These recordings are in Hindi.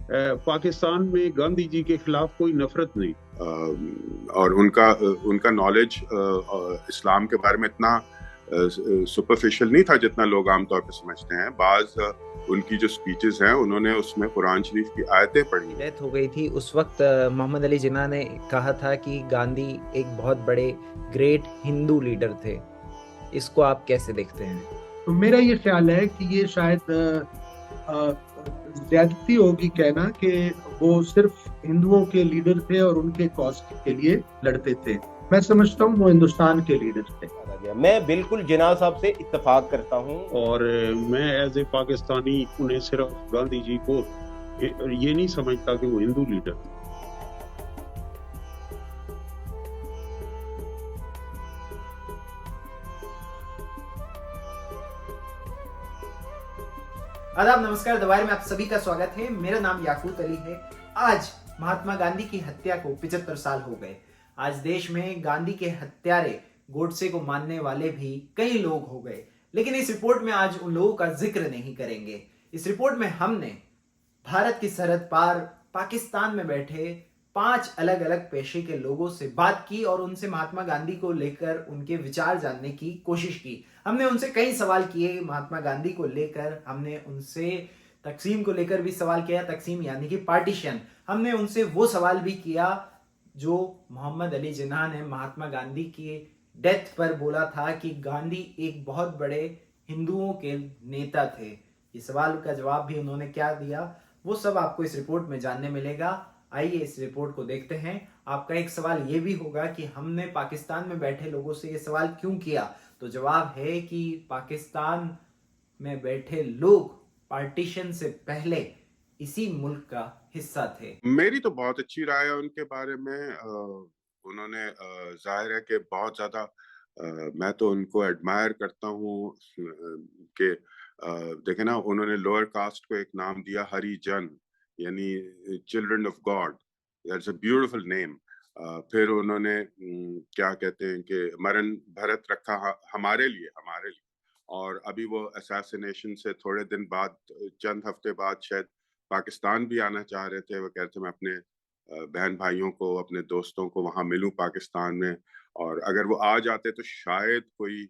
पाकिस्तान में गांधी जी के खिलाफ कोई नफरत नहीं। और उनका नॉलेज इस्लाम के बारे में इतना सुपरफिशियल नहीं था जितना लोग आमतौर पर समझते हैं। बाज उनकी जो स्पीचेस हैं उन्होंने उसमें कुरान शरीफ की आयतें पढ़ी। डेथ हो गई थी उस वक्त मोहम्मद अली जिन्ना ने कहा था कि गांधी एक बहुत बड़े ग्रेट हिंदू लीडर थे। इसको आप कैसे देखते हैं? तो मेरा ये ख्याल है कि ये शायद ज्यादती होगी कहना कि वो सिर्फ हिंदुओं के लीडर थे और उनके कॉज के लिए लड़ते थे। मैं समझता हूँ वो हिंदुस्तान के लीडर थे। मैं बिल्कुल जिन्ना साहब से इत्तेफाक करता हूँ और मैं एज ए पाकिस्तानी उन्हें सिर्फ गांधी जी को ये नहीं समझता कि वो हिंदू लीडर थे। आदाब, नमस्कार, दवार में आप सभी का स्वागत है। मेरा नाम याकूत अली है। आज महात्मा गांधी की हत्या को 75 साल हो गए। आज देश में गांधी के हत्यारे गोडसे को मानने वाले भी कई लोग हो गए, लेकिन इस रिपोर्ट में आज उन लोगों का जिक्र नहीं करेंगे। इस रिपोर्ट में हमने भारत की सरहद पार पाकिस्तान में बैठे 5 अलग अलग पेशे के लोगों से बात की और उनसे महात्मा गांधी को लेकर उनके विचार जानने की कोशिश की। हमने उनसे कई सवाल किए महात्मा गांधी को लेकर। हमने उनसे तकसीम को लेकर भी सवाल किया, तकसीम यानी कि पार्टीशन। हमने उनसे वो सवाल भी किया जो मोहम्मद अली जिन्ना ने महात्मा गांधी की डेथ पर बोला था कि गांधी एक बहुत बड़े हिंदुओं के नेता थे। इस सवाल का जवाब भी उन्होंने क्या दिया, वो सब आपको इस रिपोर्ट में जानने मिलेगा। आइए इस रिपोर्ट को देखते हैं। आपका एक सवाल ये भी होगा कि हमने पाकिस्तान में बैठे लोगों से ये सवाल क्यों किया, तो जवाब है कि पाकिस्तान में बैठे लोग पार्टीशन से पहले इसी मुल्क का हिस्सा थे। मेरी तो बहुत अच्छी राय है उनके बारे में। उन्होंने जाहिर है कि बहुत ज्यादा मैं तो उनको एडमायर करता हूँ कि देखे ना, उन्होंने लोअर कास्ट को एक नाम दिया हरिजन, यानी children of God. That's a beautiful name. फिर उन्होंने क्या कहते हैं कि मरण भरत रखा हमारे लिए। और अभी वो असैसिनेशन से थोड़े दिन बाद, चंद हफ्ते बाद शायद पाकिस्तान भी आना चाह रहे थे। वो कहते मैं अपने बहन भाइयों को, अपने दोस्तों को वहां मिलूं पाकिस्तान में, और अगर वो आ जाते तो शायद कोई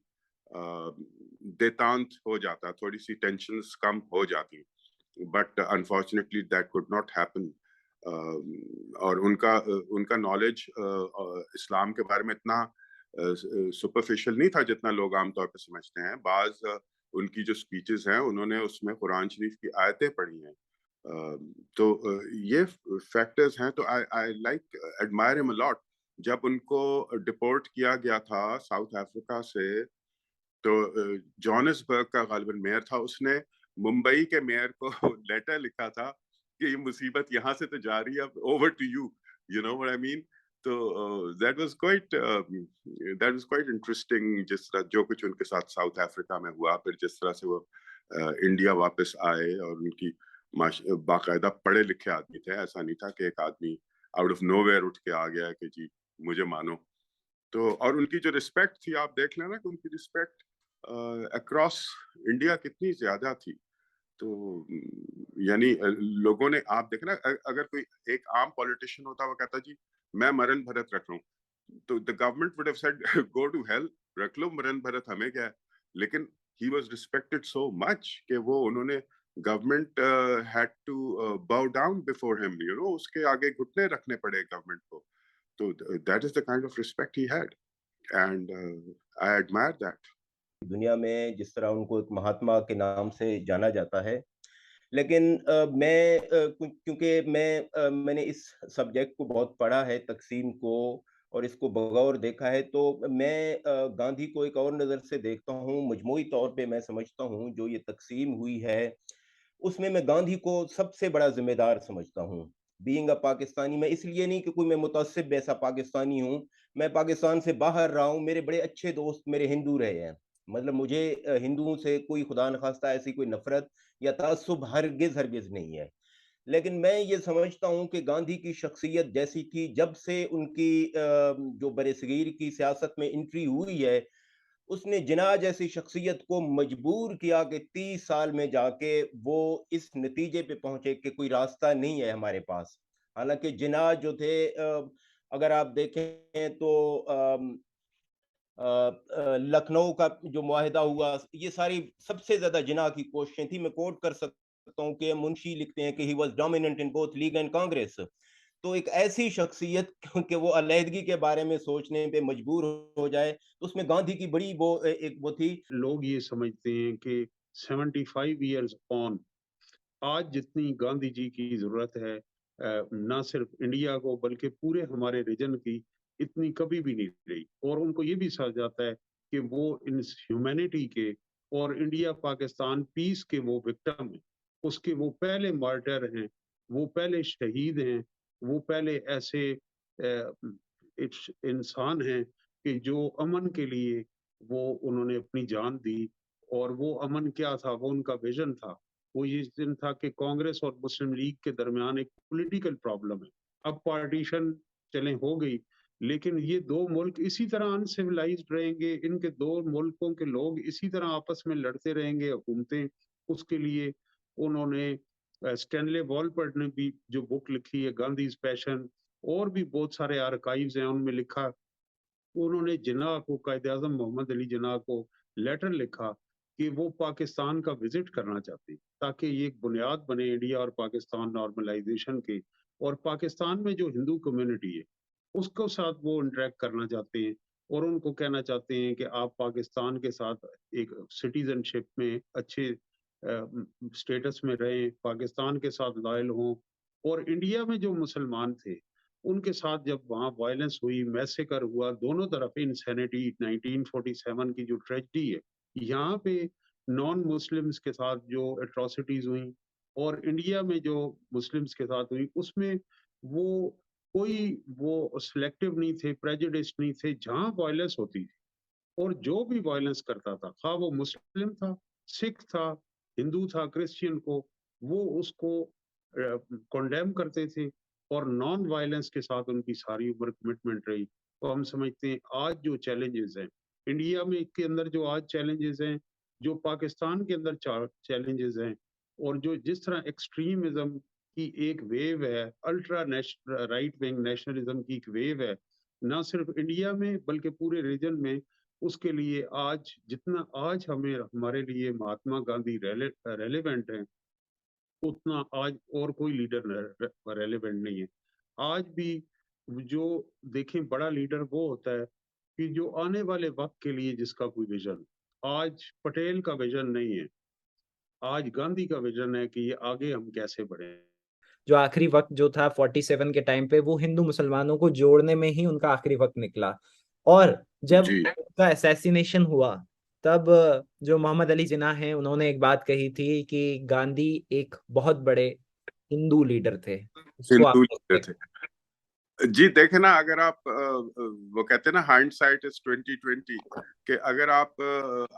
देतांत हो जाता, थोड़ी सी टेंशन्स कम हो जाती। But unfortunately that could not happen. और उनका नॉलेज इस्लाम के बारे में इतना सुपरफिशियल नहीं था जितना लोग आमतौर पर समझते हैं। बाज उनकी जो स्पीचेस हैं उन्होंने उसमें कुरान शरीफ की आयतें पढ़ी हैं। तो ये फैक्टर्स हैं। तो I like admire him a lot. जब उनको डिपोर्ट किया गया था साउथ अफ्रीका से, तो जोहानिसबर्ग का गालिबन मेयर था, उसने मुंबई के मेयर को लेटर लिखा था कि ये मुसीबत यहाँ से तो जा रही है, अब over to you, you know what I mean. तो दैट वाज क्वाइट इंटरेस्टिंग, जिस तरह जो कुछ उनके साथ साउथ अफ्रीका में हुआ, फिर जिस तरह से वो इंडिया वापस आए, और उनकी बाकायदा पढ़े लिखे आदमी थे। ऐसा नहीं था कि एक आदमी आउट ऑफ नोवेयर उठ के आ गया कि जी मुझे मानो। तो और उनकी जो रिस्पेक्ट थी, आप देख लेना कि उनकी रिस्पेक्ट अक्रॉस इंडिया कितनी ज्यादा थी। तो यानी लोगों ने, आप देखना, अगर कोई एक आम पॉलिटिशियन होता, वो कहता जी मैं मरण भरत रख रहा हूँ, तो the government would have said go to hell, रख लो मरण भरत, हमें क्या है। लेकिन he was respected so much कि वो उन्होंने, government had to bow down before him, you know, उसके आगे घुटने रखने पड़े गवर्नमेंट को। तो that is the kind of respect he had, and I admire that. दुनिया में जिस तरह उनको एक महात्मा के नाम से जाना जाता है, लेकिन मैं क्योंकि मैंने इस सब्जेक्ट को बहुत पढ़ा है, तकसीम को, और इसको बगौर देखा है, तो मैं गांधी को एक और नज़र से देखता हूँ। मजमूई तौर पे मैं समझता हूँ जो ये तकसीम हुई है उसमें मैं गांधी को सबसे बड़ा जिम्मेदार समझता हूँ। बीइंग अ पाकिस्तानी, मैं इसलिए नहीं कि कोई मैं मुतअस्सिब ऐसा पाकिस्तानी हूँ। मैं पाकिस्तान से बाहर रहा हूँ, मेरे बड़े अच्छे दोस्त मेरे हिंदू रहे हैं। मतलब मुझे हिंदुओं से कोई खुदा न खास्ता ऐसी कोई नफरत या ताज्जुब हरगिज नहीं है। लेकिन मैं ये समझता हूँ कि गांधी की शख्सियत जैसी थी, जब से उनकी जो बरसगीर की सियासत में एंट्री हुई है, उसने जिन्ना जैसी शख्सियत को मजबूर किया कि 30 साल में जाके वो इस नतीजे पे पहुंचे कि कोई रास्ता नहीं है हमारे पास। हालांकि जिन्ना जो थे, अगर आप देखें तो लखनऊ का जो मुआहिदा हुआ, ये सारी सबसे ज्यादा जिन्ना की कोशिशें थी। मैं कोट कर सकता हूँ कि मुंशी लिखते हैं कि he was dominant in both league and Congress. तो एक ऐसी शख्सियत कि वो अलहदगी के बारे में सोचने पे मजबूर हो जाए, तो उसमें गांधी की बड़ी वो एक वो थी। लोग ये समझते हैं कि 75 ईयर्स ऑन आज जितनी गांधी जी की जरूरत है ना सिर्फ इंडिया को बल्कि पूरे हमारे रीजन की इतनी कभी भी नहीं रही। और उनको ये भी समझ जाता है कि वो इन ह्यूमैनिटी के और इंडिया पाकिस्तान पीस के वो विक्टिम हैं, उसके वो पहले मार्टर हैं, वो पहले शहीद हैं, वो पहले ऐसे इंसान हैं कि जो अमन के लिए वो उन्होंने अपनी जान दी। और वो अमन क्या था, वो उनका विजन था। वो ये दिन था कि कांग्रेस और मुस्लिम लीग के दरमियान एक पॉलिटिकल प्रॉब्लम है। अब पार्टीशन चले हो गई, लेकिन ये दो मुल्क इसी तरह अनसिविलाइज्ड रहेंगे, इनके दो मुल्कों के लोग इसी तरह आपस में लड़ते रहेंगे हुकूमतें। उसके लिए उन्होंने स्टैनले वॉलपर्ट ने भी जो बुक लिखी है गांधी पैशन, और भी बहुत सारे आर्काइव्स हैं उनमें लिखा। उन्होंने जिन्ना को, कायद आजम मोहम्मद अली जिन्ना को लेटर लिखा कि वो पाकिस्तान का विजिट करना चाहते हैं ताकि ये एक बुनियाद बने इंडिया और पाकिस्तान नॉर्मलाइजेशन की। और पाकिस्तान में जो हिंदू कम्युनिटी है उसको साथ वो इंटरेक्ट करना चाहते हैं और उनको कहना चाहते हैं कि आप पाकिस्तान के साथ एक सिटीजनशिप में अच्छे स्टेटस में रहें, पाकिस्तान के साथ लॉयल हों। और इंडिया में जो मुसलमान थे उनके साथ जब वहाँ वायलेंस हुई, मैसेकर हुआ दोनों तरफ, इंसैनिटी 1947 की जो ट्रेजेडी है, यहाँ पे नॉन मुस्लिम्स के साथ जो एट्रोसिटीज हुई और इंडिया में जो मुस्लिम्स के साथ हुई, उसमें वो कोई वो सिलेक्टिव नहीं थे, प्रेजुडिस नहीं थे। जहाँ वायलेंस होती थी और जो भी वायलेंस करता था, खा वो मुस्लिम था, सिख था, हिंदू था, क्रिश्चियन को, वो उसको कंडेम करते थे और नॉन वायलेंस के साथ उनकी सारी उम्र कमिटमेंट रही। तो हम समझते हैं आज जो चैलेंजेस हैं इंडिया में के अंदर, जो आज चैलेंजेस हैं, जो पाकिस्तान के अंदर चैलेंजेस हैं, और जो जिस तरह एक्सट्रीमिज्म की एक वेव है, अल्ट्रा राइट विंग नेशनलिज्म की एक वेव है, ना सिर्फ इंडिया में बल्कि पूरे रीजन में, उसके लिए आज जितना आज हमें हमारे लिए महात्मा गांधी रेलेवेंट हैं, उतना आज और कोई लीडर रेलेवेंट नहीं है। आज भी जो देखें, बड़ा लीडर वो होता है कि जो आने वाले वक्त के लिए जिसका कोई विजन। आज पटेल का विजन नहीं है, आज गांधी का विजन है कि ये आगे हम कैसे बढ़े। जो आखिरी वक्त जो था 47 के टाइम पे, वो हिंदू मुसलमानों को जोड़ने में ही उनका आखिरी वक्त निकला। और जब जी उनका असैसिनेशन हुआ, तब जो मोहम्मद अली जिन्ना हैं, उन्होंने एक बात कही थी कि गांधी एक बहुत बड़े हिंदू लीडर थे। इसको आप हिंदू कैसे थे। जी देखे ना, अगर आप वो कहते हैं ना हाइंडसाइट इज 2020, कि अगर आप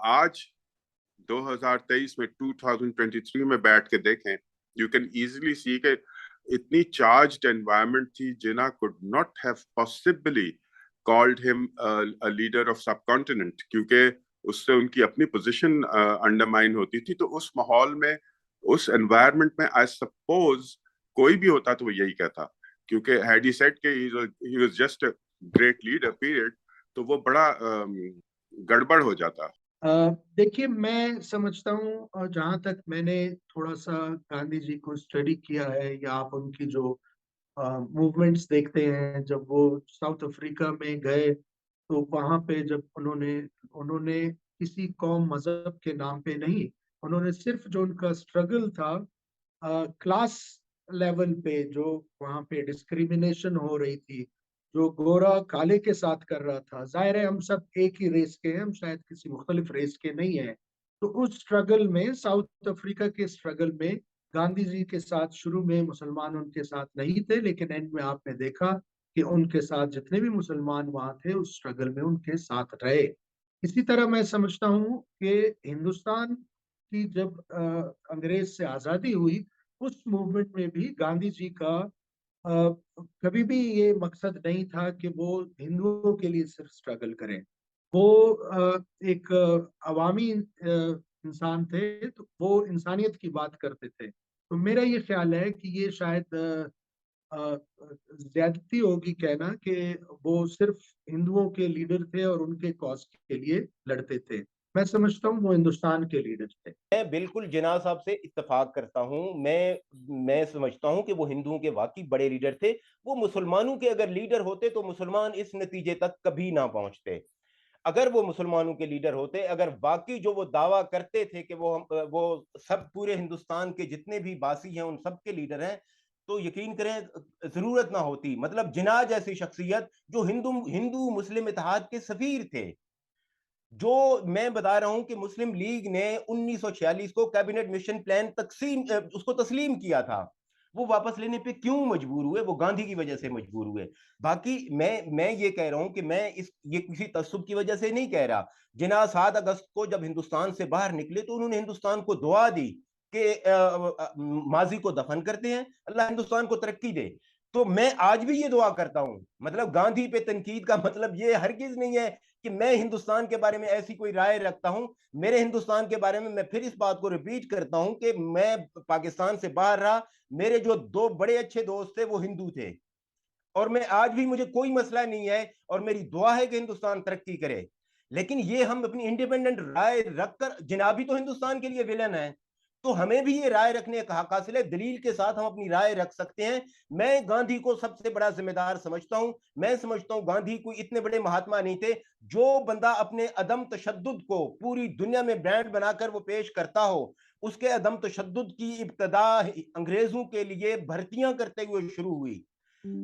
आज 2023 में 2023 में बैठ के देखें, यू कैन इजीली सी कि इतनी चार्ज्ड एनवायरनमेंट थी, Jinnah could not have possibly called him a leader of subcontinent, क्योंकि उससे उनकी अपनी पोजीशन अंडरमाइन होती थी। तो उस माहौल में, उस एनवायरनमेंट में, आई सपोज कोई भी होता तो वो यही कहता, क्योंकि हैड ही सेड कि he was just a great leader period, तो वो बड़ा गड़बड़ हो जाता। देखिए, मैं समझता हूँ, और जहाँ तक मैंने थोड़ा सा गांधी जी को स्टडी किया है, या आप उनकी जो मूवमेंट्स देखते हैं, जब वो साउथ अफ्रीका में गए, तो वहाँ पे जब उन्होंने उन्होंने किसी कौम मजहब के नाम पे नहीं, उन्होंने सिर्फ जो उनका स्ट्रगल था क्लास लेवल पे, जो वहाँ पे डिस्क्रिमिनेशन हो रही थी, जो गोरा काले के साथ कर रहा था। जाहिर है हम सब एक ही रेस के हैं, हम शायद किसी मुख्तलिफ रेस के नहीं हैं। तो उस स्ट्रगल में, साउथ अफ्रीका के स्ट्रगल में, गांधी जी के साथ शुरू में मुसलमान उनके साथ नहीं थे, लेकिन एंड में आपने देखा कि उनके साथ जितने भी मुसलमान वहां थे उस स्ट्रगल में उनके साथ रहे। इसी तरह मैं समझता हूँ कि हिंदुस्तान की जब अंग्रेज से आज़ादी हुई, उस मूवमेंट में भी गांधी जी का अ, कभी भी ये मकसद नहीं था कि वो हिंदुओं के लिए सिर्फ स्ट्रगल करें। वो एक अवामी इंसान थे, तो वो इंसानियत की बात करते थे। तो मेरा ये ख्याल है कि ये शायद ज्यादती होगी कहना कि वो सिर्फ हिंदुओं के लीडर थे और उनके कॉज के लिए लड़ते थे। मैं समझता हूँ वो हिंदुस्तान के लीडर थे। मैं बिल्कुल जिन्ना साहब से इत्तेफाक करता हूँ। मैं समझता हूँ कि वो हिंदुओं के वाकई बड़े लीडर थे। वो मुसलमानों के अगर लीडर होते तो मुसलमान इस नतीजे तक कभी ना पहुंचते। अगर वो मुसलमानों के लीडर होते, अगर वाकई जो वो दावा करते थे कि वो सब पूरे हिंदुस्तान के जितने भी बासी हैं उन सब के लीडर हैं, तो यकीन करें जरूरत ना होती। मतलब जिन्ना जैसी शख्सियत जो हिंदू हिंदू मुस्लिम इत्तेहाद के सफीर थे, जो मैं बता रहा हूं कि मुस्लिम लीग ने 1946 को कैबिनेट मिशन प्लान उसको तस्लीम किया था। वो वापस लेने पे क्यों मजबूर हुए? वो गांधी की वजह से मजबूर हुए। बाकी मैं ये कह रहा हूं कि ये किसी तस्सुब की वजह से नहीं कह रहा। जिन्ना 7 अगस्त को जब हिंदुस्तान से बाहर निकले तो उन्होंने हिंदुस्तान को दुआ दी कि माजी को दफन करते हैं, अल्लाह हिंदुस्तान को तरक्की दे। तो मैं आज भी ये दुआ करता हूं। मतलब गांधी पे तनकीद का मतलब ये हरगिज नहीं है कि मैं हिंदुस्तान के बारे में ऐसी कोई राय रखता हूं। मेरे हिंदुस्तान के बारे में मैं फिर इस बात को रिपीट करता हूं कि मैं पाकिस्तान से बाहर रहा, मेरे जो 2 बड़े अच्छे दोस्त थे वो हिंदू थे, और मैं आज भी, मुझे कोई मसला नहीं है और मेरी दुआ है कि हिंदुस्तान तरक्की करे। लेकिन ये हम अपनी इंडिपेंडेंट राय रखकर, जनाबी तो हिंदुस्तान के लिए विलन है, तो हमें भी ये राय रखने का हक हासिल है। दलील के साथ हम अपनी राय रख सकते हैं। मैं गांधी को सबसे बड़ा जिम्मेदार समझता हूं। मैं समझता हूं गांधी कोई इतने बड़े महात्मा नहीं थे। जो बंदा अपने अदम तशद्दुद को पूरी दुनिया में ब्रांड बनाकर वो पेश करता हो, उसके अदम तशद्दुद की इब्तदा अंग्रेजों के लिए भर्तियां करते हुए शुरू हुई।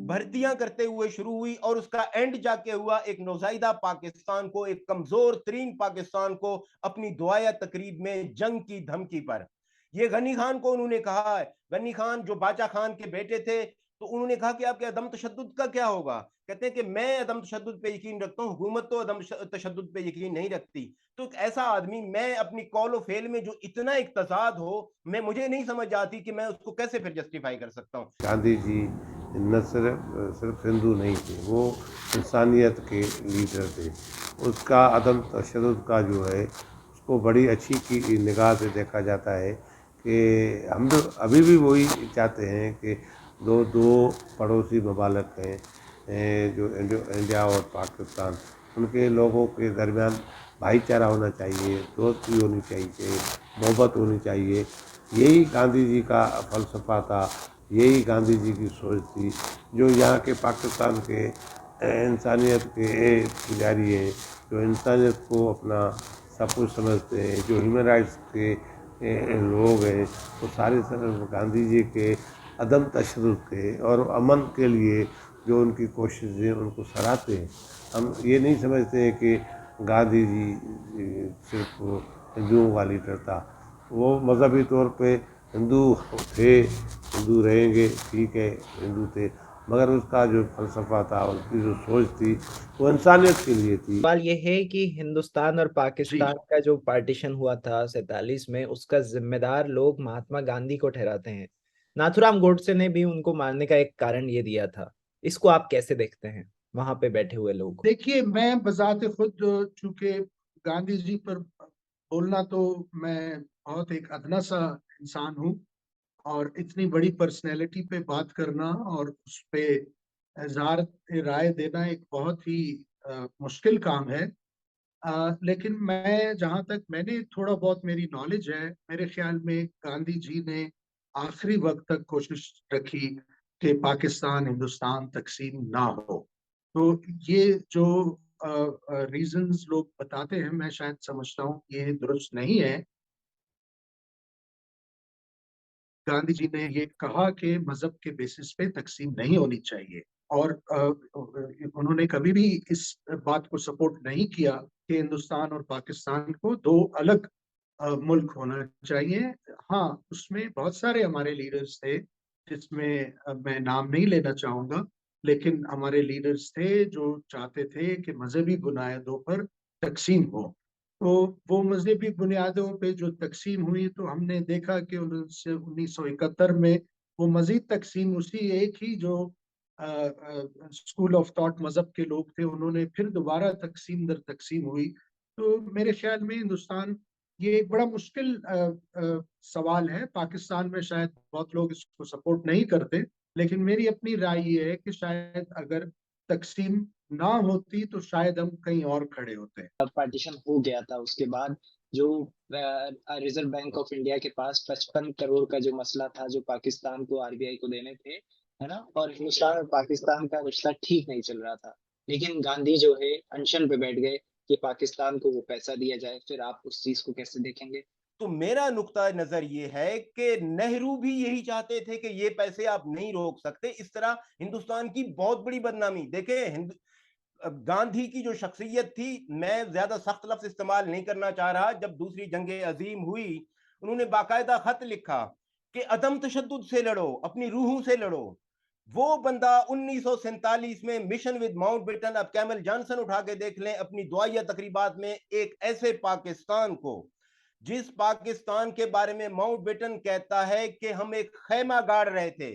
भर्तियां करते हुए शुरू हुई और उसका एंड जाके हुआ एक नौजायदा पाकिस्तान को, एक कमजोर तरीन पाकिस्तान को अपनी दुआया तकरीब में जंग की धमकी पर। ये गनी खान को उन्होंने कहा है, गनी खान जो बाचा खान के बेटे थे, तो उन्होंने कहा कि आपके अदम तशद्दुद का क्या होगा? कहते हैं कि मैं अदम तशद्दुद पे यकीन रखता हूँ, हुकूमत तो अदम तशद्दुद पे यकीन नहीं रखती। तो एक ऐसा आदमी, मैं अपनी कौल फेल में जो इतना एक तजाद हो, मुझे नहीं समझ आती कि मैं उसको कैसे फिर जस्टिफाई कर सकता हूँ। गांधी जी न सिर्फ हिंदू नहीं थे, वो इंसानियत के लीडर थे। उसका अदम तशद्दुद का जो है उसको बड़ी अच्छी की निगाह से देखा जाता है कि हम तो अभी भी वही चाहते हैं कि दो दो पड़ोसी ममालिक हैं, जो इंडिया और पाकिस्तान, उनके लोगों के दरमियान भाईचारा होना चाहिए, दोस्ती होनी चाहिए, मोहब्बत होनी चाहिए। यही गांधी जी का फ़लसफ़ा था, यही गांधी जी की सोच थी। जो यहाँ के पाकिस्तान के इंसानियत के पुजारी हैं, जो इंसानियत को अपना सब कुछ समझते हैं, जो ह्यूमन राइट्स के लोग हैं, वो सारे गांधी जी के अदम तशद्दुद के और अमन के लिए जो उनकी कोशिशें, उनको सराहते हैं। हम ये नहीं समझते हैं कि गांधी जी सिर्फ हिंदुओं का लीडर था। वो मजहबी तौर पे हिंदू थे, हिंदू रहेंगे, ठीक है, हिंदू थे, मगर उसका जो फलसफा था, उसकी जो सोच थी, वो इंसानियत के लिए थी। सवाल ये है कि हिंदुस्तान और जी, पाकिस्तान का जो पार्टीशन हुआ था 47 में, उसका जिम्मेदार लोग महात्मा गांधी को ठहराते हैं। नाथूराम गोडसे ने भी उनको मारने का एक कारण ये दिया था। इसको आप कैसे देखते हैं, वहां पे बैठे हुए लोग? देखिए, मैं बजाते खुद चूंकि गांधी जी पर बोलना तो मैं बहुत एक अदना सा इंसान हूँ, और इतनी बड़ी पर्सनैलिटी पे बात करना और उस पे इजहार राय देना एक बहुत ही मुश्किल काम है। लेकिन मैं, जहाँ तक मैंने थोड़ा बहुत मेरी नॉलेज है, मेरे ख्याल में गांधी जी ने आखिरी वक्त तक कोशिश रखी कि पाकिस्तान हिंदुस्तान तकसीम ना हो। तो ये जो रीजंस लोग बताते हैं, मैं शायद समझता हूँ ये दुरुस्त नहीं है। गांधी जी ने ये कहा कि मजहब के बेसिस पे तकसीम नहीं होनी चाहिए, और उन्होंने कभी भी इस बात को सपोर्ट नहीं किया कि हिंदुस्तान और पाकिस्तान को दो अलग मुल्क होना चाहिए। हाँ, उसमें बहुत सारे हमारे लीडर्स थे, जिसमें मैं नाम नहीं लेना चाहूंगा, लेकिन हमारे लीडर्स थे जो चाहते थे कि मजहबी बुनियादों पर तकसीम हो। तो वो मजहबी बुनियादों पे जो तकसीम हुई, तो हमने देखा कि 1971 में वो मजीद तकसीम, उसी एक ही जो स्कूल ऑफ थॉट मजहब के लोग थे, उन्होंने फिर दोबारा तकसीम दर तकसीम हुई। तो मेरे ख्याल में हिंदुस्तान, ये एक बड़ा मुश्किल सवाल है। पाकिस्तान में शायद बहुत लोग इसको सपोर्ट नहीं करते, लेकिन मेरी अपनी राय ये है कि शायद अगर तकसीम ना होती तो शायद हम कहीं और खड़े होते। पार्टीशन हो गया था उसके बाद जो रिजर्व बैंक ऑफ इंडिया के पास 55 करोड़ का जो मसला था जो पाकिस्तान को आरबीआई को देने थे, है ना, और हिंदुस्तान और पाकिस्तान का रिश्ता ठीक नहीं चल रहा था, लेकिन गांधी जो है अनशन पे बैठ गए कि पाकिस्तान को वो पैसा दिया जाए। फिर आप उस चीज को कैसे देखेंगे? तो मेरा नुक्ता नजर ये है कि नेहरू भी यही चाहते थे कि ये पैसे आप नहीं रोक सकते। इस तरह हिंदुस्तान की बहुत बड़ी बदनामी देखें। गांधी की जो शख्सियत थी, मैं ज्यादा सख्त लफ्ज इस्तेमाल नहीं करना चाह रहा, जब दूसरी जंगे अजीम हुई उन्होंने बाकायदा खत लिखा कि अदम तशद्दुद से लड़ो, अपनी रूहों से लड़ो। वो बंदा 1947 में मिशन विद माउंटबेटन, अब कैमल जॉनसन उठा के देख लें अपनी दुआया तकरीबात में, एक ऐसे पाकिस्तान को, जिस पाकिस्तान के बारे में माउंटबेटन कहता है कि हम एक खैमा गाड़ रहे थे,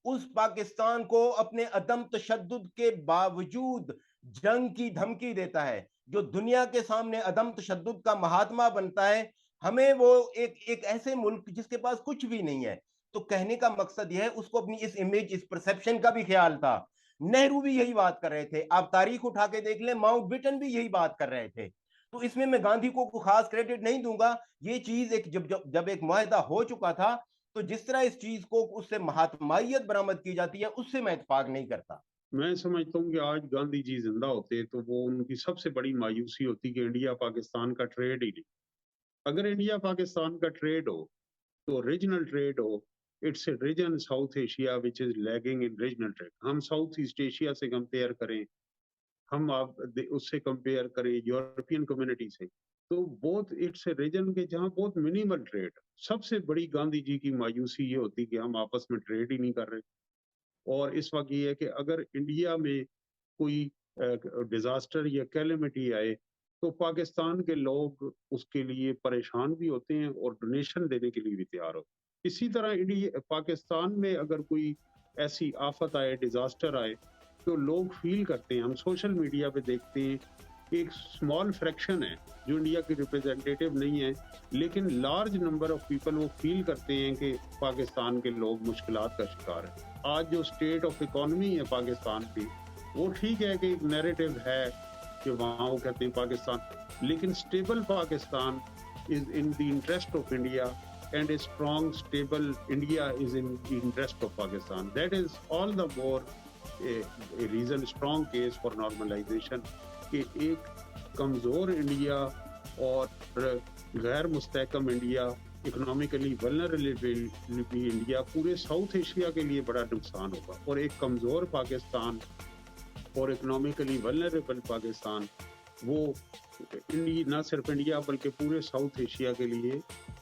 उस पाकिस्तान को अपने अदम तशद्दुद के बावजूद जंग की धमकी देता है, जो दुनिया के सामने अदम तशद्दुद का महात्मा बनता है। हमें वो एक ऐसे मुल्क जिसके पास कुछ भी नहीं है। तो कहने का मकसद यह है, उसको अपनी इस इमेज, इस परसेप्शन का भी ख्याल था। नेहरू भी यही बात कर रहे थे, आप तारीख उठा के देख लें, माउंटबेटन भी यही बात कर रहे थे। तो इसमें मैं गांधी को खास क्रेडिट नहीं दूंगा। ये चीज एक जब एक मुआहदा हो चुका था, तो जिस तरह इस चीज को उससे महात्मायत बरामद की जाती है, उससे मैं इत्तेफाक नहीं करता। मैं समझता हूँ कि आज गांधी जी जिंदा होते तो वो उनकी सबसे बड़ी मायूसी होती कि इंडिया पाकिस्तान का ट्रेड ही नहीं। अगर इंडिया पाकिस्तान का ट्रेड हो तो रीजनल ट्रेड हो, it's a region South Asia which is lagging in regional trade. हम साउथ ईस्ट एशिया से कंपेयर करें, हम आप उससे कंपेयर करें यूरोपियन कम्युनिटी से, तो बहुत इट्स ए रीजन के जहाँ बहुत मिनिमल ट्रेड। सबसे बड़ी गांधी जी की मायूसी ये होती कि हम आपस में ट्रेड ही नहीं कर रहे। और इस वक्त ये है कि अगर इंडिया में कोई डिजास्टर या कैलेमिटी आए तो पाकिस्तान के लोग उसके लिए परेशान भी होते हैं और डोनेशन देने के लिए भी तैयार होते हैं। इसी तरह इंडिया पाकिस्तान में अगर कोई ऐसी आफत आए, डिजास्टर आए, तो लोग फील करते हैं। हम सोशल मीडिया पे देखते हैं, एक स्मॉल फ्रैक्शन है जो इंडिया के रिप्रेजेंटेटिव नहीं है, लेकिन लार्ज नंबर ऑफ पीपल वो फील करते हैं कि पाकिस्तान के लोग मुश्किलात का शिकार हैं। आज जो स्टेट ऑफ इकोनॉमी है पाकिस्तान की, वो ठीक है कि एक नैरेटिव है कि वहाँ वो कहते हैं पाकिस्तान, लेकिन stable Pakistan is in the interest of India and a strong stable India is in the interest of Pakistan. That is all the more a reason, strong case for normalization कि एक कमज़ोर इंडिया और गैर मुस्तहकम इंडिया, इकोनॉमिकली वल्नरेबल इंडिया पूरे साउथ एशिया के लिए बड़ा नुकसान होगा। और एक कमज़ोर पाकिस्तान और इकोनॉमिकली वल्नरेबल पाकिस्तान वो इंडिया, ना सिर्फ इंडिया बल्कि पूरे साउथ एशिया के लिए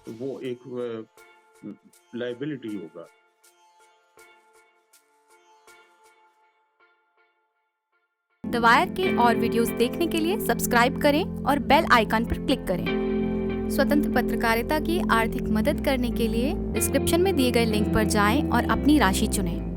वो एक लाइबिलिटी होगा। द वायर के और वीडियोस देखने के लिए सब्सक्राइब करें और बेल आइकन पर क्लिक करें। स्वतंत्र पत्रकारिता की आर्थिक मदद करने के लिए डिस्क्रिप्शन में दिए गए लिंक पर जाएं और अपनी राशि चुनें।